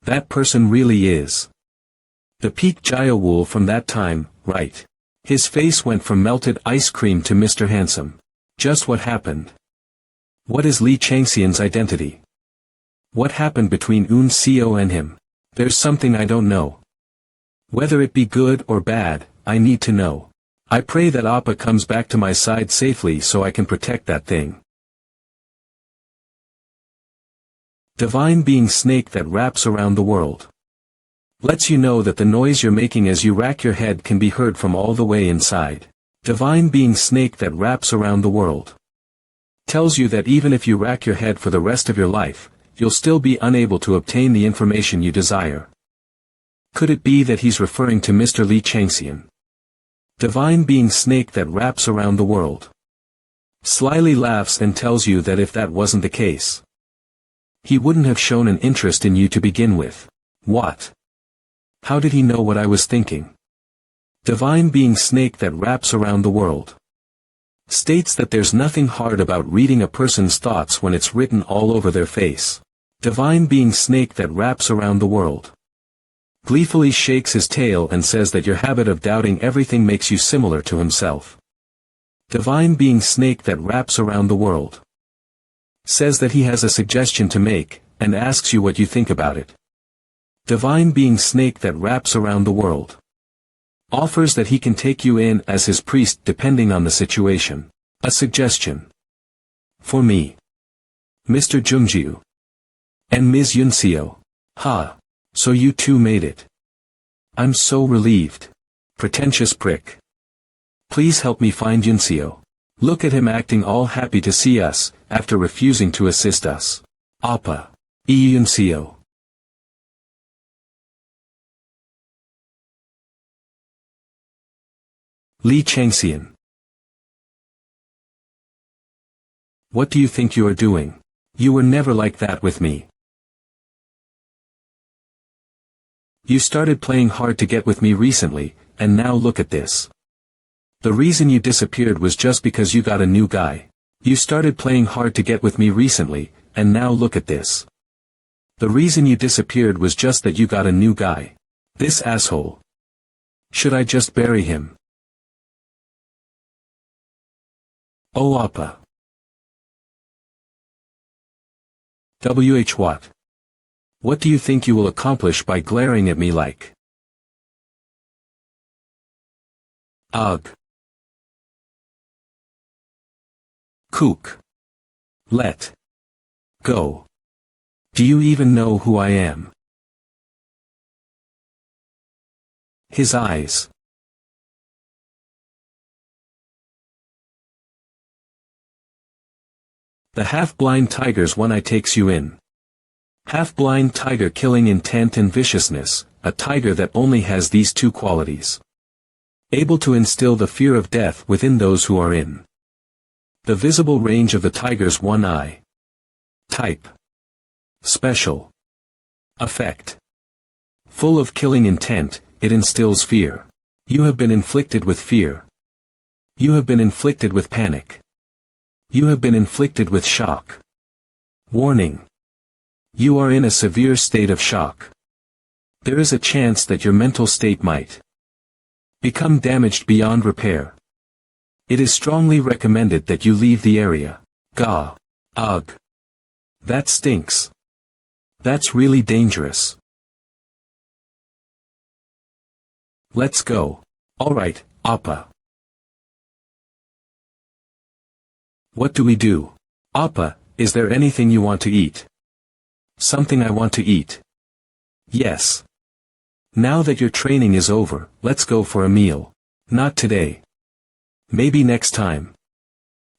That person really is. The peak Jaya-wool from that time, right. His face went from melted ice cream to Mr. Handsome. Just what happened? What is Li Changxian's identity? What happened between Un Seo and him? There's something I don't know. Whether it be good or bad, I need to know. I pray that Appa comes back to my side safely so I can protect that thing. Divine being snake that wraps around the world. Lets you know that the noise you're making as you rack your head can be heard from all the way inside. Divine being snake that wraps around the world. Tells you that even if you rack your head for the rest of your life, you'll still be unable to obtain the information you desire. Could it be that he's referring to Mr. Li Changxian? Divine being snake that wraps around the world. Slyly laughs and tells you that if that wasn't the case, he wouldn't have shown an interest in you to begin with. What? How did he know what I was thinking? Divine being snake that wraps around the world. States that there's nothing hard about reading a person's thoughts when it's written all over their face. Divine being snake that wraps around the world. Gleefully shakes his tail and says that your habit of doubting everything makes you similar to himself. Divine being snake that wraps around the world. Says that he has a suggestion to make, and asks you what you think about it. Divine being snake that wraps around the world. Offers that he can take you in as his priest depending on the situation. A suggestion. For me. Mr. Jungjiu. And Ms. Yunseo. Ha. So you two made it. I'm so relieved. Pretentious prick. Please help me find Yunseo. Look at him acting all happy to see us, after refusing to assist us. Appa. Yunseo. Li Changxian. What do you think you are doing? You were never like that with me. You started playing hard to get with me recently, and now look at this. The reason you disappeared was just because you got a new guy. You started playing hard to get with me recently, and now look at this. The reason you disappeared was just that you got a new guy. This asshole. Should I just bury him? Oh Appa. What? What do you think you will accomplish by glaring at me like? Ugh. Kook. Let go. Do you even know who I am? His eyes. The half-blind tiger's one eye takes you in. Half-blind tiger, killing intent and viciousness, a tiger that only has these two qualities. Able to instill the fear of death within those who are in the visible range of the tiger's one eye. Type. Special. Effect. Full of killing intent, it instills fear. You have been inflicted with fear. You have been inflicted with panic. You have been inflicted with shock. Warning. You are in a severe state of shock. There is a chance that your mental state might become damaged beyond repair. It is strongly recommended that you leave the area. Gah. Ugh. That stinks. That's really dangerous. Let's go. Alright, Appa. What do we do? Appa, is there anything you want to eat? Something I want to eat. Yes. Now that your training is over, let's go for a meal. Not today. Maybe next time.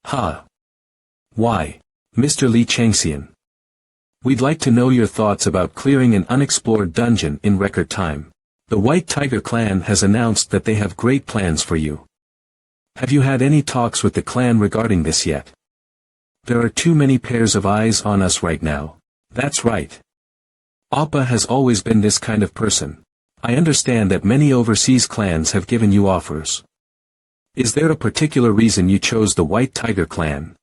Huh. Why? Mr. Li Changxian. We'd like to know your thoughts about clearing an unexplored dungeon in record time. The White Tiger clan has announced that they have great plans for you. Have you had any talks with the clan regarding this yet? There are too many pairs of eyes on us right now. That's right. Appa has always been this kind of person. I understand that many overseas clans have given you offers. Is there a particular reason you chose the White Tiger clan?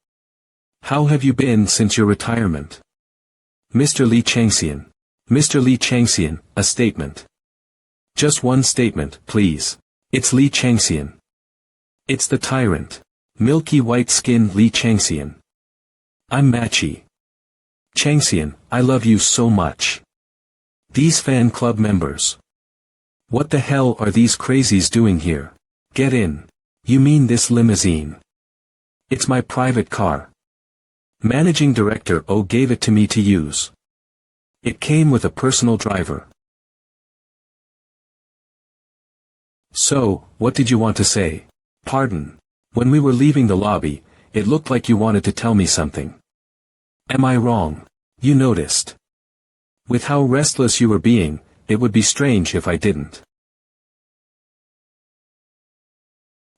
How have you been since your retirement? Mr. Li Changxian. Mr. Li Changxian, a statement. Just one statement, please. It's Li Changxian. It's the tyrant. Milky white-skinned Li Changxian. I'm Machi. Changxian, I love you so much. These fan club members. What the hell are these crazies doing here? Get in. You mean this limousine? It's my private car. Managing Director O gave it to me to use. It came with a personal driver. So, what did you want to say? Pardon. When we were leaving the lobby, it looked like you wanted to tell me something. Am I wrong? You noticed. With how restless you were being, it would be strange if I didn't.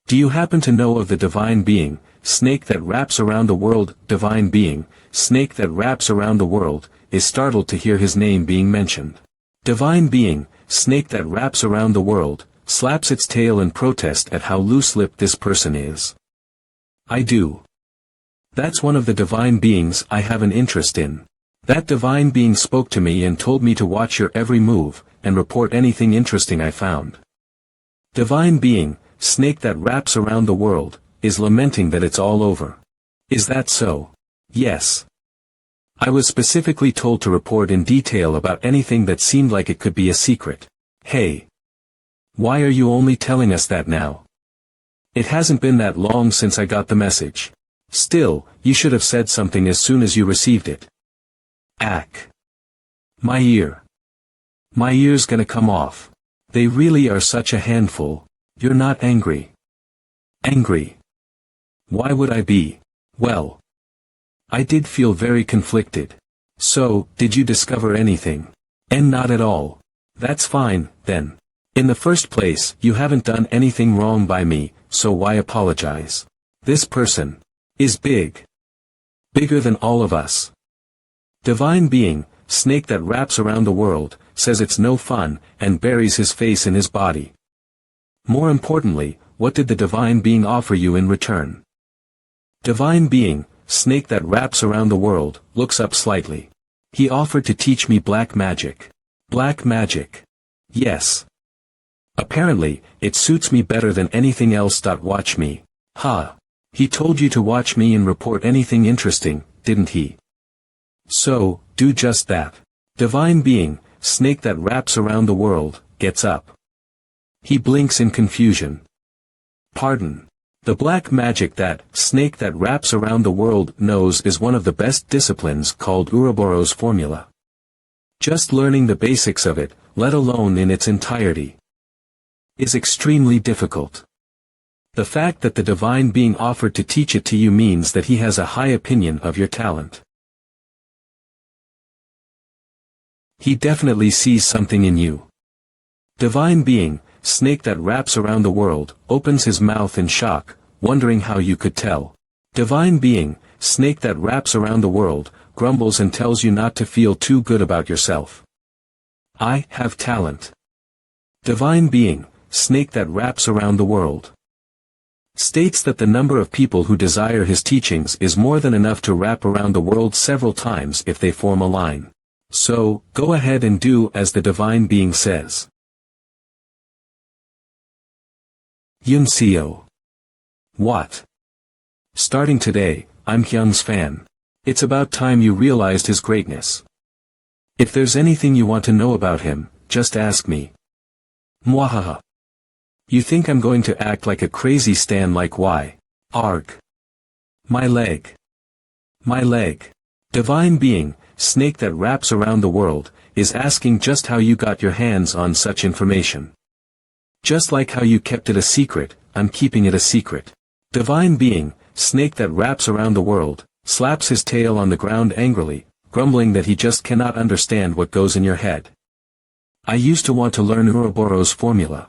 Do you happen to know of the divine being, snake that wraps around the world? Divine being, snake that wraps around the world, is startled to hear his name being mentioned. Divine being, snake that wraps around the world, slaps its tail in protest at how loose-lipped this person is. I do. That's one of the divine beings I have an interest in. That divine being spoke to me and told me to watch your every move, and report anything interesting I found. Divine being, snake that wraps around the world, is lamenting that it's all over. Is that so? Yes. I was specifically told to report in detail about anything that seemed like it could be a secret. Hey. Why are you only telling us that now? It hasn't been that long since I got the message. Still, you should have said something as soon as you received it. Ack. My ear. My ear's gonna come off. They really are such a handful. You're not angry. Angry. Why would I be? Well. I did feel very conflicted. So, did you discover anything? And not at all. That's fine, then. In the first place, you haven't done anything wrong by me, so why apologize? This person is big. Bigger than all of us. Divine being, snake that wraps around the world, says it's no fun, and buries his face in his body. More importantly, what did the divine being offer you in return? Divine being, snake that wraps around the world, looks up slightly. He offered to teach me black magic. Black magic. Yes. Apparently, it suits me better than anything else. Watch me. Ha. He told you to watch me and report anything interesting, didn't he? So, do just that. Divine being, snake that wraps around the world, gets up. He blinks in confusion. Pardon. The black magic that snake that wraps around the world knows is one of the best disciplines called Ouroboros formula. Just learning the basics of it, let alone in its entirety. is extremely difficult. The fact that the divine being offered to teach it to you means that he has a high opinion of your talent. He definitely sees something in you. Divine being, snake that wraps around the world, opens his mouth in shock, wondering how you could tell. Divine being, snake that wraps around the world, grumbles and tells you not to feel too good about yourself. I have talent. Divine being, snake that wraps around the world, states that the number of people who desire his teachings is more than enough to wrap around the world several times if they form a line. So, go ahead and do as the divine being says. Yunseo. What? Starting today, I'm Hyung's fan. It's about time you realized his greatness. If there's anything you want to know about him, just ask me. Mwahaha. You think I'm going to act like a crazy stan like why? Arg. My leg. My leg. Divine being, snake that wraps around the world, is asking just how you got your hands on such information. Just like how you kept it a secret, I'm keeping it a secret. Divine being, snake that wraps around the world, slaps his tail on the ground angrily, grumbling that he just cannot understand what goes in your head. I used to want to learn Uroboro's formula.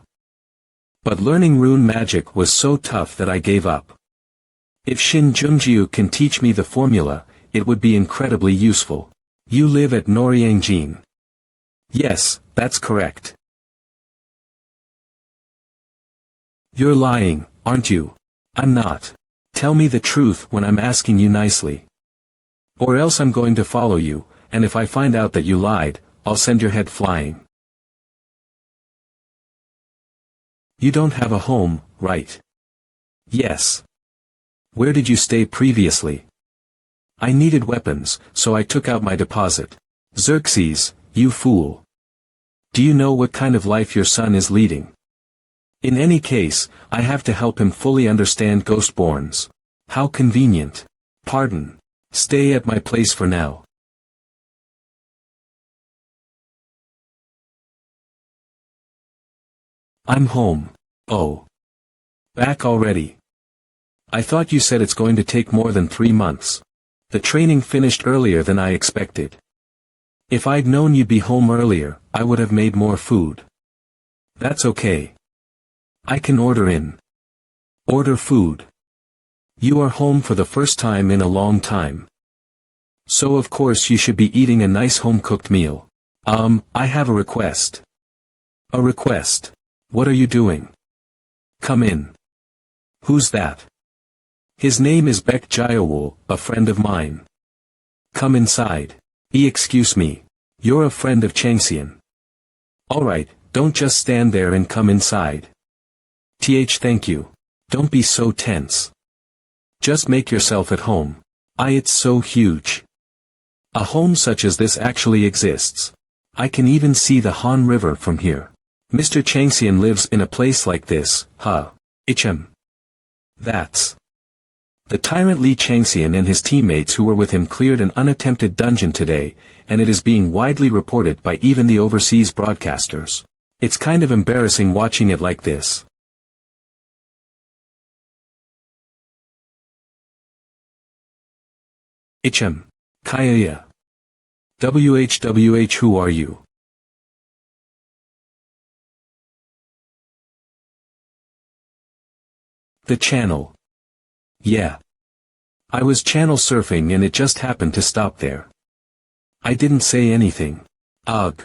But learning rune magic was so tough that I gave up. If Shin Jungjiu can teach me the formula, it would be incredibly useful. You live at Noryangjin. Yes, that's correct. You're lying, aren't you? I'm not. Tell me the truth when I'm asking you nicely. Or else I'm going to follow you, and if I find out that you lied, I'll send your head flying. You don't have a home, right? Yes. Where did you stay previously? I needed weapons, so I took out my deposit. Xerxes, you fool. Do you know what kind of life your son is leading? In any case, I have to help him fully understand Ghostborns. How convenient. Pardon. Stay at my place for now. I'm home. Oh. Back already. I thought you said it's going to take more than 3 months. The training finished earlier than I expected. If I'd known you'd be home earlier, I would have made more food. That's okay. I can order in. Order food. You are home for the first time in a long time. So of course you should be eating a nice home-cooked meal. I have a request. A request. What are you doing? Come in. Who's that? His name is Baek Jayowol, a friend of mine. Come inside. Excuse me. You're a friend of Changxian. Alright, don't just stand there and come inside. Thank you. Don't be so tense. Just make yourself at home. It's so huge. A home such as this actually exists. I can even see the Han River from here. Mr. Changxian lives in a place like this, huh? That's. The tyrant Li Changxian and his teammates who were with him cleared an unattempted dungeon today, and it is being widely reported by even the overseas broadcasters. It's kind of embarrassing watching it like this. Kaya. WHWH, who are you? The channel. Yeah. I was channel surfing and it just happened to stop there. I didn't say anything. Ugh.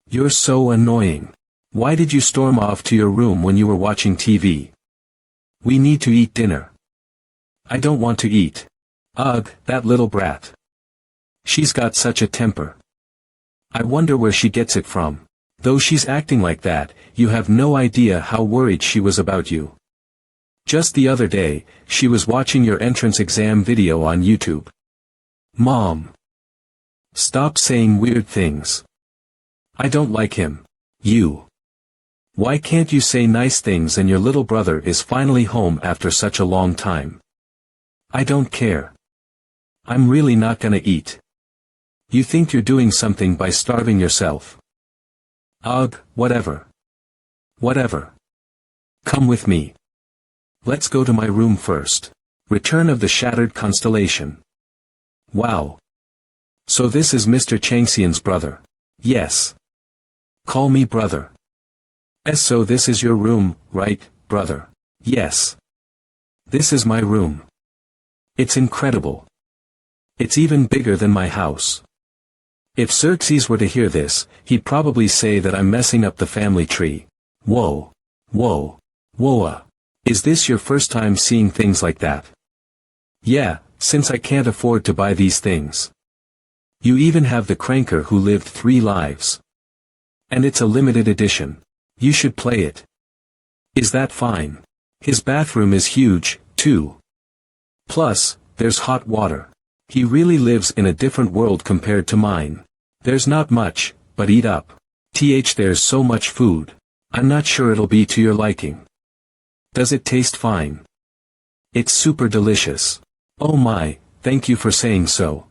You're so annoying. Why did you storm off to your room when you were watching TV? We need to eat dinner. I don't want to eat. Ugh, that little brat. She's got such a temper. I wonder where she gets it from. Though she's acting like that, you have no idea how worried she was about you. Just the other day, she was watching your entrance exam video on YouTube. Mom. Stop saying weird things. I don't like him. You. Why can't you say nice things and your little brother is finally home after such a long time? I don't care. I'm really not gonna eat. You think you're doing something by starving yourself? Ugh, whatever. Whatever. Come with me. Let's go to my room first. Return of the Shattered Constellation. Wow. So this is Mr. Changxian's brother. Yes. Call me brother. So this is your room, right, brother? Yes. This is my room. It's incredible. It's even bigger than my house. If Xerxes were to hear this, he'd probably say that I'm messing up the family tree. Whoa. Whoa. Whoa. Is this your first time seeing things like that? Yeah, since I can't afford to buy these things. You even have the Conqueror who lived 3 lives. And it's a limited edition. You should play it. Is that fine? His bathroom is huge, too. Plus, there's hot water. He really lives in a different world compared to mine. There's not much, but eat up. There's so much food. I'm not sure it'll be to your liking. Does it taste fine? It's super delicious. Oh my, thank you for saying so.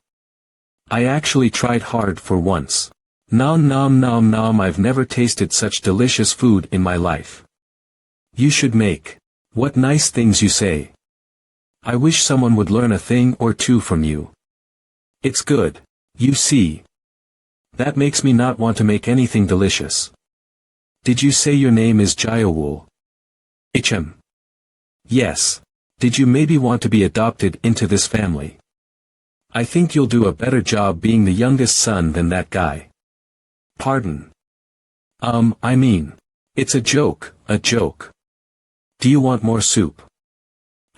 I actually tried hard for once. Nom nom nom nom, I've never tasted such delicious food in my life. You should make. What nice things you say. I wish someone would learn a thing or two from you. It's good. You see. That makes me not want to make anything delicious. Did you say your name is Jiaowu? Yes. Did you maybe want to be adopted into this family? I think you'll do a better job being the youngest son than that guy. Pardon. I mean. It's a joke, a joke. Do you want more soup?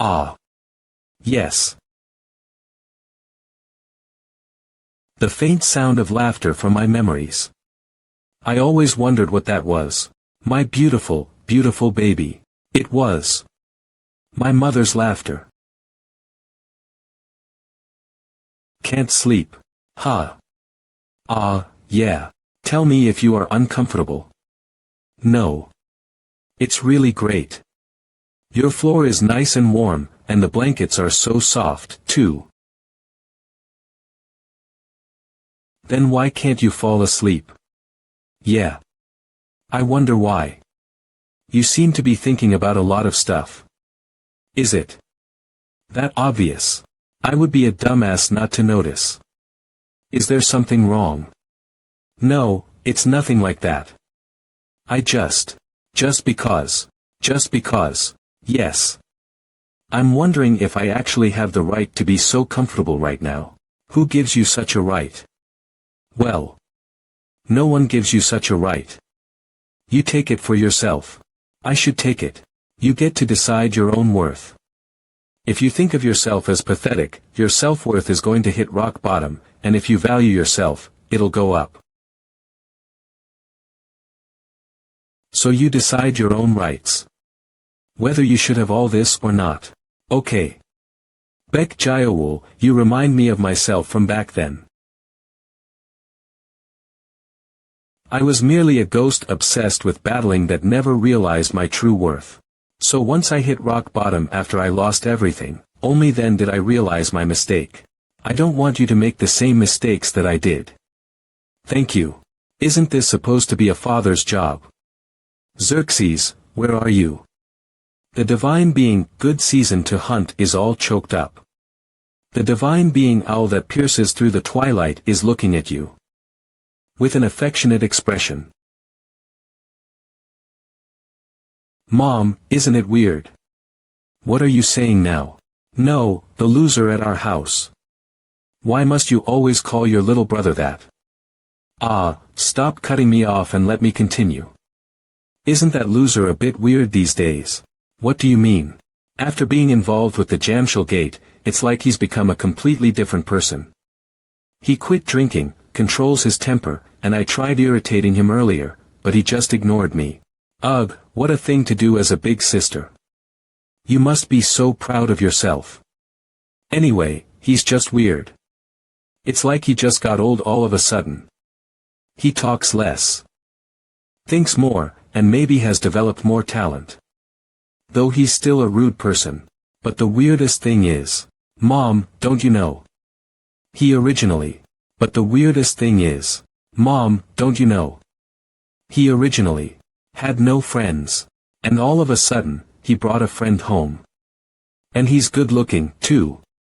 Ah. Yes. The faint sound of laughter from my memories. I always wondered what that was. My beautiful, beautiful baby. It was. My mother's laughter. Can't sleep. Huh. Ah, yeah. Tell me if you are uncomfortable. No. It's really great. Your floor is nice and warm, and the blankets are so soft, too. Then why can't you fall asleep? Yeah. I wonder why. You seem to be thinking about a lot of stuff. Is it that obvious? I would be a dumbass not to notice. Is there something wrong? No, it's nothing like that. I just because, yes. I'm wondering if I actually have the right to be so comfortable right now. Who gives you such a right? Well, no one gives you such a right. You take it for yourself. I should take it. You get to decide your own worth. If you think of yourself as pathetic, your self-worth is going to hit rock bottom, and if you value yourself, it'll go up. So you decide your own rights. Whether you should have all this or not. Okay. Beck Jiaowu, you remind me of myself from back then. I was merely a ghost obsessed with battling that never realized my true worth. So once I hit rock bottom after I lost everything, only then did I realize my mistake. I don't want you to make the same mistakes that I did. Thank you. Isn't this supposed to be a father's job? Xerxes, where are you? The divine being, good season to hunt, is all choked up. The divine being owl that pierces through the twilight is looking at you. With an affectionate expression. Mom, isn't it weird? What are you saying now? No, the loser at our house. Why must you always call your little brother that? Ah, stop cutting me off and let me continue. Isn't that loser a bit weird these days? What do you mean? After being involved with the Jamshel Gate, it's like he's become a completely different person. He quit drinking, controls his temper, and I tried irritating him earlier, but he just ignored me. Ugh, what a thing to do as a big sister. You must be so proud of yourself. Anyway, he's just weird. It's like he just got old all of a sudden. He talks less. Thinks more, and maybe has developed more talent. Though he's still a rude person. But the weirdest thing is, Mom, don't you know? But the weirdest thing is, Mom, don't you know? He originally had no friends. And all of a sudden, he brought a friend home. And he's good looking, too.